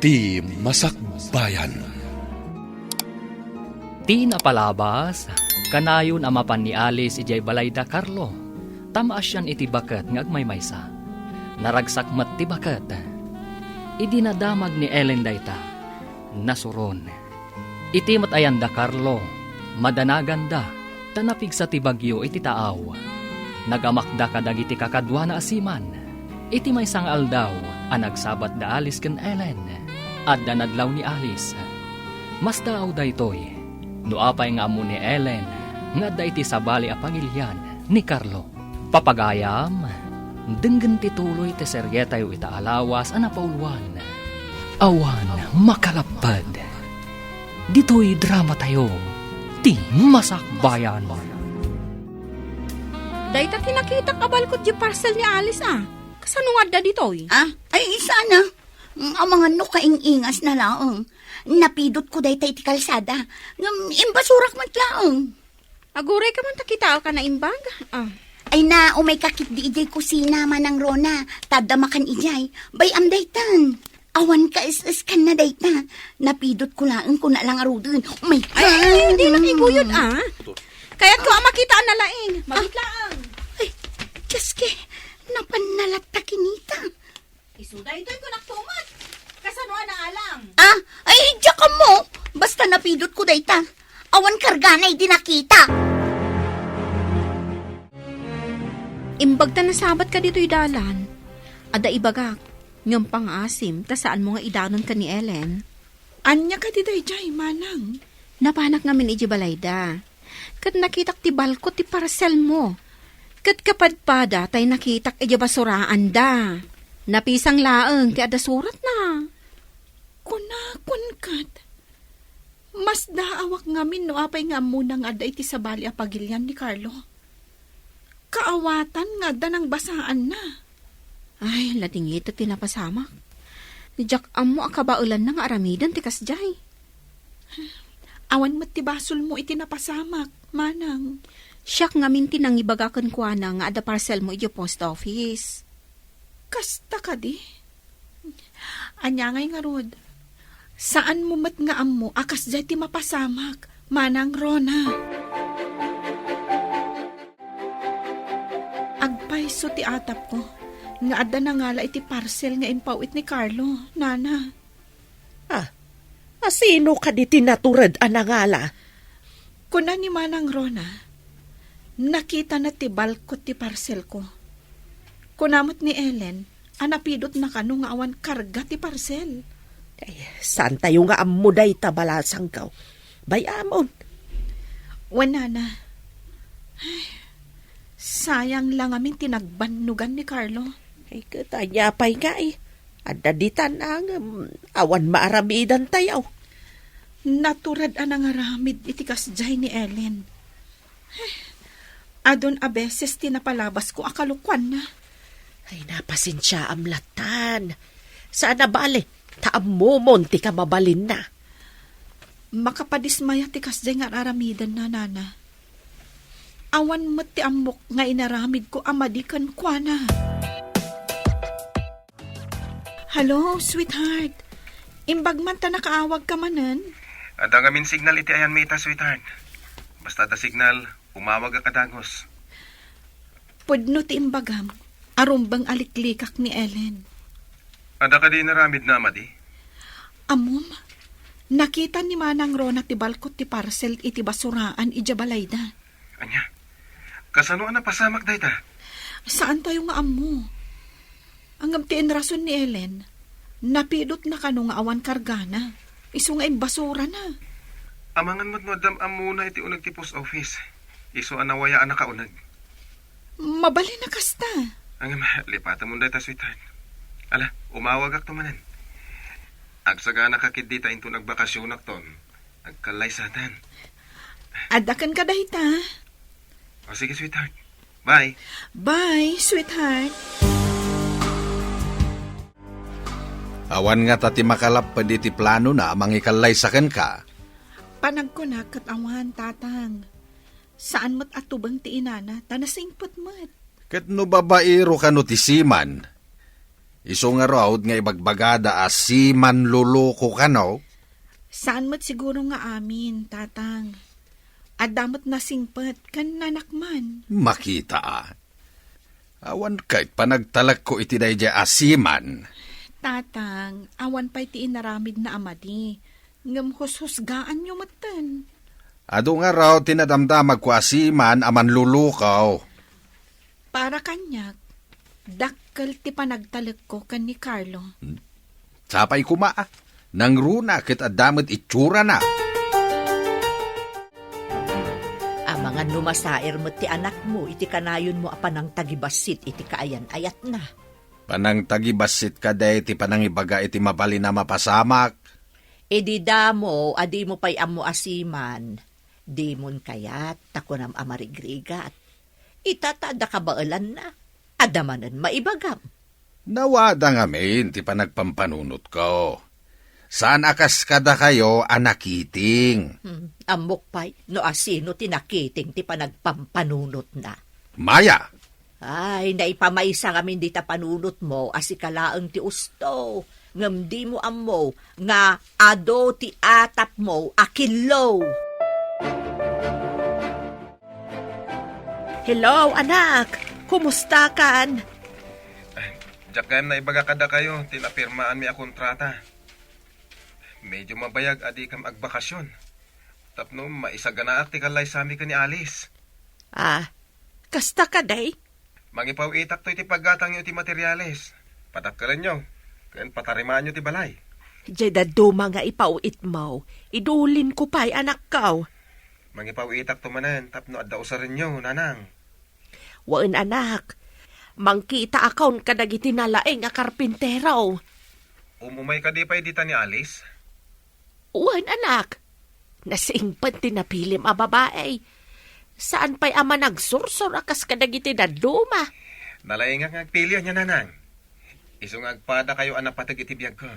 Iti Masakbayan. Ti napalabas, kanayon amapan ni Alice ijay balay da Carlo. Tamaas yan iti baket ng agmaymaysa. Naragsak mat ti baket. Idinadamag ni Ellen dayta. Nasuron. Iti mat ayan da Carlo. Madanagan da. Tanapig sa ti bagyo iti taaw. Nagamakda kadag iti kakadwa na asiman. Iti may sang aldaw, anagsabat da Alice ken Ellen. At danadlaw ni Alice. Mas daaw da itoy. Nuapay nga mo ni Ellen, nga da iti sabali a pangilyan ni Carlo. Papagayam, denggen tituloy ti seryetayo ita alawas a napauluan. Awan makalapad. Dito'y drama tayo, ti Masakbayan. Dahita tinakita kabalkot di parcel ni Alice Kasanungad da dito'y? Ay sana. Ang mga kaing-ingas na laong. Napidot ko dahi tayo ti kalsada. Imbasurak man laong. Aguray ka man takita ka na imbag. Ay na, umay kakit di ijay kusina manang Rona. Tadamakan ijay. Bayam daytan. Awan ka is kan na dayta. Napidot ko laang ko na lang arudin. Umay ka. Ay, hindi nakiguyod Kaya't ko makita na laing. Magitlaang. Ay, Diyos ke. Napanalat ta kinita. Isuday ito'y ko naktumat. Kasanuan na alang. Ay, diya ka mo. Basta napidot ko dayta. Awan karganay di nakita. Imbag ta nasabat ka dito'y dalan. Ada ibagak. Ngam pang-asim, ta saan mo nga idanon ka ni Ellen? Anya ka dito'y jay, manang. Napanak ngamin iji balayda. Kat nakitak ti balko ti parcel mo. Kat kapadpada tay nakitak iji basuraan da. Napisang laeng ti ada surat na. Kunakon kat. Mas daawak ngamin no apay nga munang ada iti sabali a pagilyan ni Carlo. Kaawatan nga da ng basaan na. Ay, ladingit at tinapasamak. Nijak amo akabaulan na nga aramidan ti kasjay. Awan mat ti basol mo iti napasamak, manang. Siyak ngamin tinangibagakan kwa na nga ada parcel mo iti post office. Kasta ka di. Anya ngay nga rod. Saan mo mat nga amo akas jay ti mapasamak, manang Rona. Agpayso ti atap ko. Nga ada na ngala iti parcel nga impawit ni Carlo, nana. Sino ka di tinaturad anangala? Kuna ni manang Rona, nakita na ti balkot ti parcel ko. Kunamot ni Ellen, anapidot na kano nga awan karga ti parcel. Ay, saan tayo nga amuday tabalasang kaw? Bayamon. Wala na. Ay, sayang lang aming tinagbanugan ni Carlo. Ay, katanyapay nga Adaditan ang awan maaramidan tayo. Naturad anang aramid iti kasjay ni Ellen. Adon a beses tinapalabas ko akalukwan na. Ay, napasensya amlatan. Sana bale, taamumon ti ka mabalin na. Makapadismaya ti kasjay nga aramidan na, nana. Awan mo ti amok nga inaramid ko amadikan kwa na. Hello, sweetheart. Imbag man ta nakaawag ka manan. Ada ngamin signal iti ayan mita, sweetheart. Basta da signal, umawag ka kadagos. Pudno ti imbagam, arumbang aliklikak ni Ellen. Ada ka di naramid na, amadi? Amom, nakita ni Manang Rona ti balkot ti parcel iti basuraan ija balayda. Anya, kasanuan na pasamak day ta? Saan tayo nga amo? Ang amtiin rason ni Ellen, napidot na kano nga awan kargana. Iso nga basura na. Amangan mo't madam amuna iti unag ti post office. Iso anawayaan na kaunag. Mabali na kasta. Ang lipatan mo day ta, sweetheart. Ala, umawag ak tumanan. Agsaga nakakid di ta into nagbakasyon akton. Nagkalay satan. Adakan ka dahita. O sige, sweetheart. Bye. Bye, sweetheart. Awan nga tati makalap pa di ti plano na mangikalay saken ka. Panagkunak kat awan, tatang. Saan mo't atubang ti inana, tanasingpot mo't. Ket no babaero ka no ti siman. Iso nga raw nga ibagbagada si manluloko ka no? Saan mo't siguro nga amin, tatang? At damot na singpet kan nanakman. Makita Awan kahit panagtalag ko iti dayjay asiman. Tatang, awan pa iti inaramid na amadi. Ngam husgaan nyo matan. Ado nga raw tinadamdamag ko asiman aman lulukaw. Para kanyak, dakkel ti panagtalag ko kan ni Carlo. Sapay kuma nang runa kit adamot itsura na. Mga numasair mo ti anak mo, iti kanayon mo apanang tagibasit, iti kaayan ayat na. Panang tagibasit ka day, ti panang ibaga iti mabali na mapasamak. Di damo, adi mo pa'y amo asiman. Di mon kayat, takunam amarigrigat. Itatada ka baalan na, adamanan maibagam. Nawada nga min, ti panagpampanunot ko. Saan akas kada kayo anakiting? Amok pa'y, no asino tinakiting ti panagpampanunot na. Maya, Ay, naipamaysa kami di ta panunot mo, asikalaang ti usto. Ngam di mo amo, nga ado ti atap mo, akilaw. Hello, anak. Kumusta kan? Diyak kayam na ibaga kada kayo, tinapirmaan mi a kontrata. Medyo mabayag adi kam agbakasyon. Tapno maisaganaak ti kalay sami ka ni Alice. Kasta ka day? Mangipaw itak to iti paggatang nyo iti materyales. Patakkalan nyo, kayan patarimaan nyo ti balay. Jeda duma nga ipauit mo. Idulin ko pa'y anak kaw. Mangipaw itak to manan, tapno adda usarin nyo, nanang. Waan anak, mangkita akon kadagiti nalaeng a karpintero. Umumay ka di pa edita ni Alice? Uwan anak, nasingpan tinapilim a babae. Saan pa'y ama nagsursur akas kadagiti na duma? Nalaing nga ngagpilyo niya, nanang. Isong agpada kayo anapatag iti biyag ko.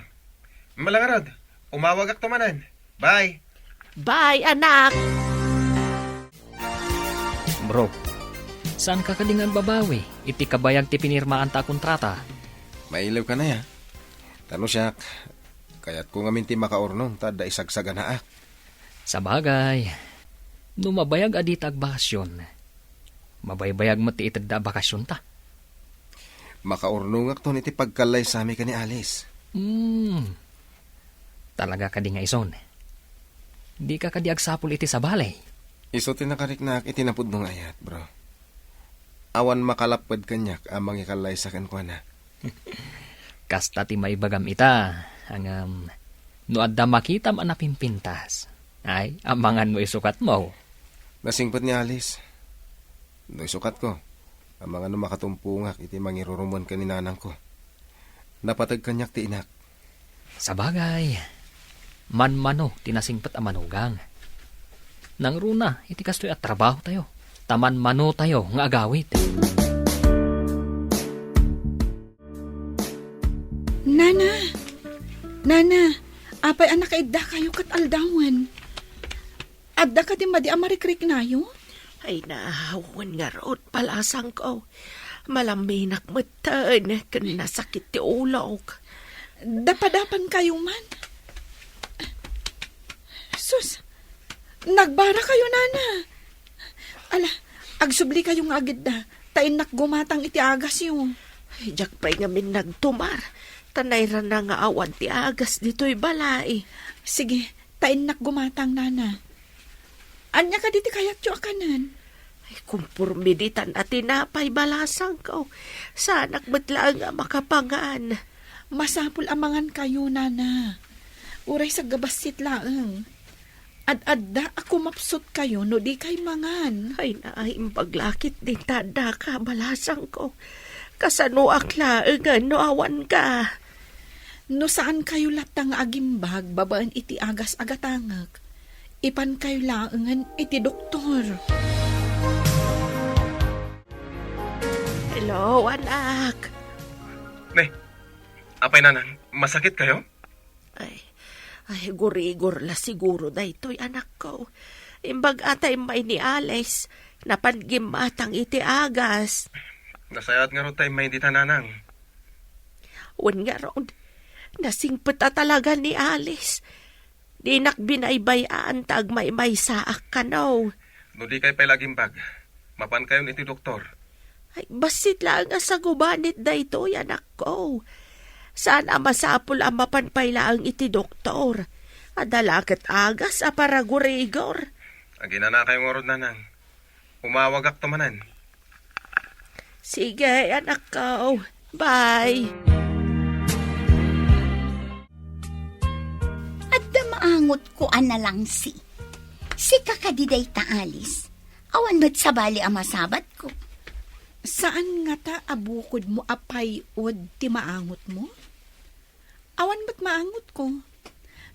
Malangarod, umawag ak tumanan. Bye! Bye anak! Bro, saan ka kadingan babawi? Iti kabayag ti pinirmaan ta kontrata. Mailaw ka na ya. Tano siya, kaya't kung aminti makaurnong, tada isagsaga na ak. Sa bagay, numabayag adita ag bakasyon. Mabaybayag mo ti itad da bakasyon ta. Makaurnong ak to iti pagkalay sami ka ni Alice. Talaga ka di nga ison. Di ka kadi agsapul iti sa balay. Iso tinakariknak itinapod nung ayat, bro. Awan makalapad kanyak amang ikalay sa kankwa na. Kasta ti maibagam ita. Ang no adda makitam anapimpintas. Ay, amangan mo isukat mo. Nasingpot ni Alice. No isukat ko. Amang ano makatumpungak iti mangirurumuan ka ni nanang ko. Napatag kanyak ti inak. Sa bagay, manmano tinasingpat a manugang. Nang runa, iti kastoy at trabaho tayo. Taman mano tayo nga agawit. Nana, apay anak idda kayo kat aldawan. Adda ka di madi amarikrik na yun? Ay nahawan nga root palasang ko. Malaminak matan, kan nasakit ti ulog. Dapadapan kayo man. Sus, nagbara kayo, nana. Ala, agsubli kayong agad da. Tainak gumatang iti agas yun. Ay, jak pa'y ngamin nagtumar. Tanay na nga awan ti agas dito'y balay. Sige, tainak gumatang, nana. Anya ka diti kayat yo akanan. Ay, kumpurmiditan at tinapay balasang ko. Sanak batlang nga makapangaan. Masapul amangan kayo, nana. Uray sa gabasit laeng. Ad-adda ako mapsot kayo no di kay mangan. Ay naayong paglakit din tada ka balasang ko. Kasano aklaeng no awan ka. No saan kayo latang agimbag babaan iti agas agatangag. Ipan kayo laengan iti doktor. Hello, anak. Apay nanang, masakit kayo? Ay, gurigor la siguro da ito'y anak ko. Imbag atay may ni Alice, napangimatang iti agas. Nasayat nga ro tayo may dita nanang. Wan nga ron, nasingpata talaga ni Alice. Di nakbinaybayaan tag may saak ka no. No di kay pay lagimbag. Mapan kayo iti doktor. Ay, basit lang nga sa gubanit da ito, anak ko. Sana masapul ang mapanpaylaang iti doktor. Adalakat agas a paragurigor. Agina na kayong orod nanang. Umawag ak tumanan. Sige, anak ko. Bye. At maangot ko na lang si kakadiday ta Alice. Awan ba't sa bali ang masabat ko? Saan nga ta abukod mo apay od ti maangot mo? Awan ba't maangot ko?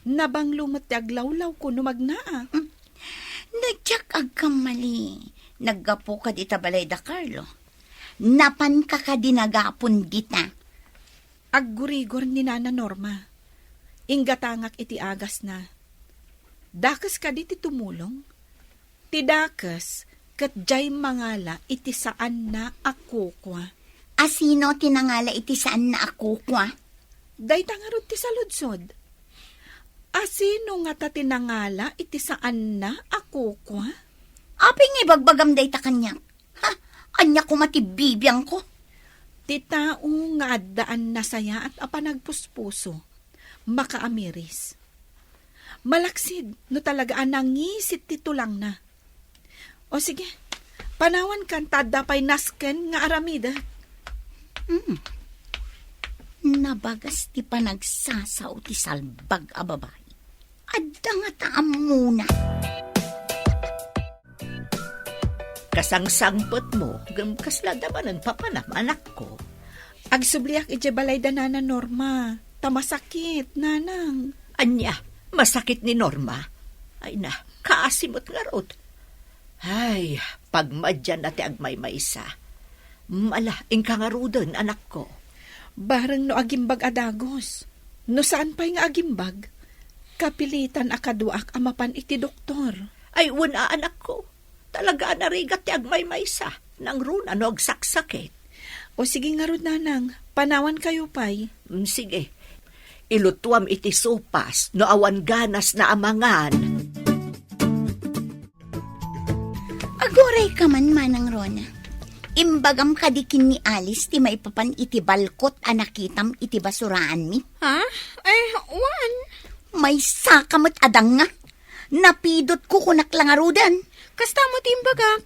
Nabang lumot ti aglawlaw ko no magnaa. Nagtsak agkamali. Naggapo ka di tabalay da Carlo. Napan ka dinagapon dita. Aggurigor ni Nana Norma. Ingatangak iti agas na. Dakas ka di ti tumulong. Ti dakas kat jay mangala iti saan na ako kwa. Asino tinangala iti saan na ako kwa? Day tangarod ti saludsod. Asino nga ta tinangala iti saan na ako kwa? Aping ibagbagam day ta kanyak. Ha? Anya ko matibibiyang ko. Ti tao nga addaan na saya at apanagpuspuso. Makaamiris. Malaksid no talaga anangisit ti tulang na. O sige, panawan kan tadapay nasken nga aramida. Nabagas ti panagsasaw ti salbag a babae. Adda nga taam muna. Kasangsangpot mo, kasla naman ang papanam, anak ko. Agsubliak iti balay da Nana Norma. Tamasakit, nanang. Anya, masakit ni Norma. Ay na, kaasimot nga rod. Ay, pagmadyan na ti agmay-maysa. Mala, ingka nga rodon, anak ko. Barang no agimbag adagos. No saan pa'y nga agimbag? Kapilitan akaduak amapan iti doktor. Ay, una anak ko. Talaga narigat ti agmay-maysa. Nang runa no agsaksakit. O sige nga rod, nanang. Panawan kayo pa'y. Sige. Ilutuam iti sopas no awan ganas na amangan. Agoray ka man, Manang Rona. Imbagam kadikin ni Alice ti maipapan iti balkot a nakitam iti basuraan mi. Ha? Ay, wan. May sakamot adang nga. Napidot ko kunak lang arudan. Kasta mo ti imbagak.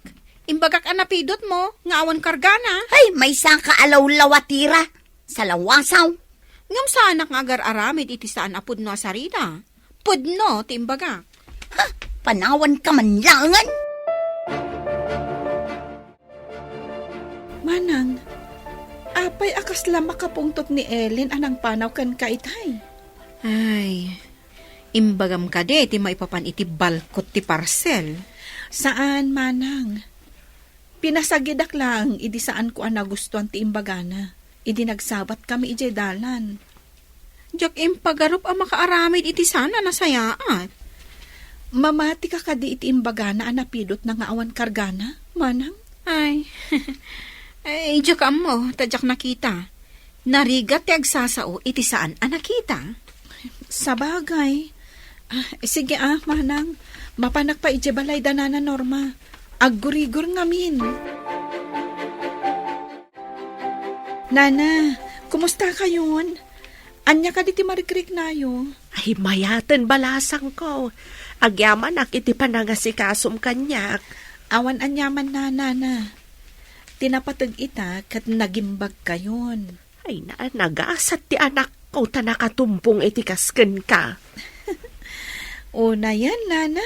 Imbagak ang napidot mo, nga awan kargana. Ay, may saka alaw-lawatira. Sa lawasaw. Ngam saan nga agar aramid iti saan apud no asarita. Pudno ti imbagak. Ha? Panawan ka man langan. Manang, apay akas lang makapungtot ni Ellen anang panaw kan kaitay. Ay, imbagam ka de, ti maipapan iti balkot ti parcel. Saan, Manang? Pinasagidak lang, idi saan ko ang nagustuhan ti imbagana. Idi nagsabat kami ije dalan. Diyak impagarup ang makaaramid iti sana nasayaat. Mamati ka kadi iti imbagana ang napidot na nga awan kargana, Manang? Ay, ay, diyak mo, tadyak nakita. Narigat ti agsasao iti saan ang nakita. Sabagay. Sige Manang. Mapanak pa ije balay da Nana Norma. Aggurigor ngamin. Nana, kumusta kayon? Anya ka diti marikrik nayo? Ay, mayatan balasang ko. Agyaman ak iti panangasikasom kanyak. Awan anyaman na, Nana. Tinapatag ita kat nagimbag kayon. Ay na, nagasat ti anak ko ta nakatumpong iti kasken ka. Una yan, Nana.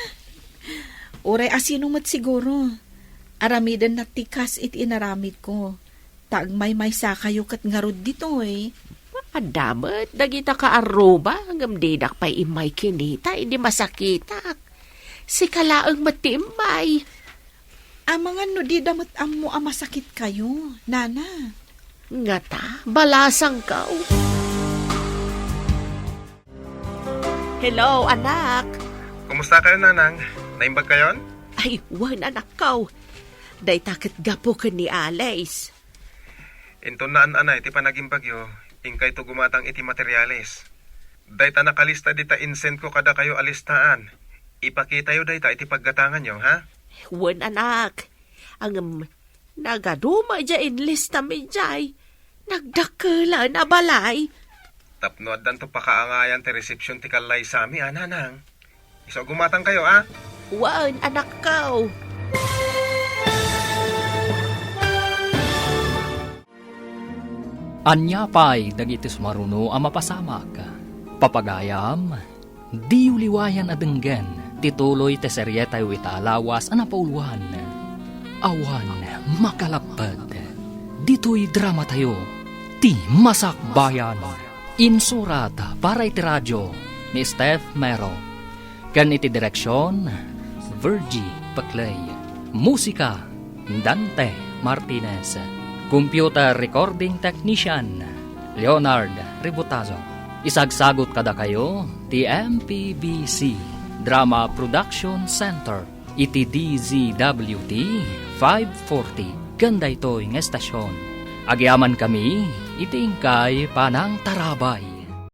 Uray asinumot siguro. Aramidan na tikas iti inaramid ko. Taagmay sa kayo kat ngarod dito eh. Adamat, dagita ka aruba, hanggang didak pa'y imay kinita, hindi masakitak. Si kalaang matimbay. Ang mga nudidamat amo ang masakit kayo, Nana. Ngata, balasang ka. Hello, anak. Kumusta kayo, nanang? Naimbag kayon? Ay, wan anak ko. Day takit gapo ka ni Alice. Inton naan anay, ti panagimbag yo. Ingkay to gumatang iti materyales. Dayta nakalista dita insent ko kada kayo alistaan. Ipakita yo dayta iti paggatangan nyo, ha? Wan anak, ang nagaduma dyan lista mi dyan. Nagdakala na balay. Tapno addan to pakaangayan ti reception ti kalay sami, ananang. Iso gumatang kayo, ha? Wan anak ko. Anya pa'y dagiti sumaruno ang mapasamak. Papagayam, di uliwayan adenggen, tituloy te seryetay witalawas anapauluan. Awan makalapad, dito'y drama tayo, ti Masakbayan. Insurat para iti radyo ni Steph Mero. Kan iti direksyon, Virgie Paclay. Musika, Dante Martinez. Computer Recording Technician, Leonard Ributazo. Isagsagot kada kayo, ti MPBC Drama Production Center, iti DZWT 540, ganda ito'y ng estasyon. Agyaman kami, iti ingkay panang tarabay.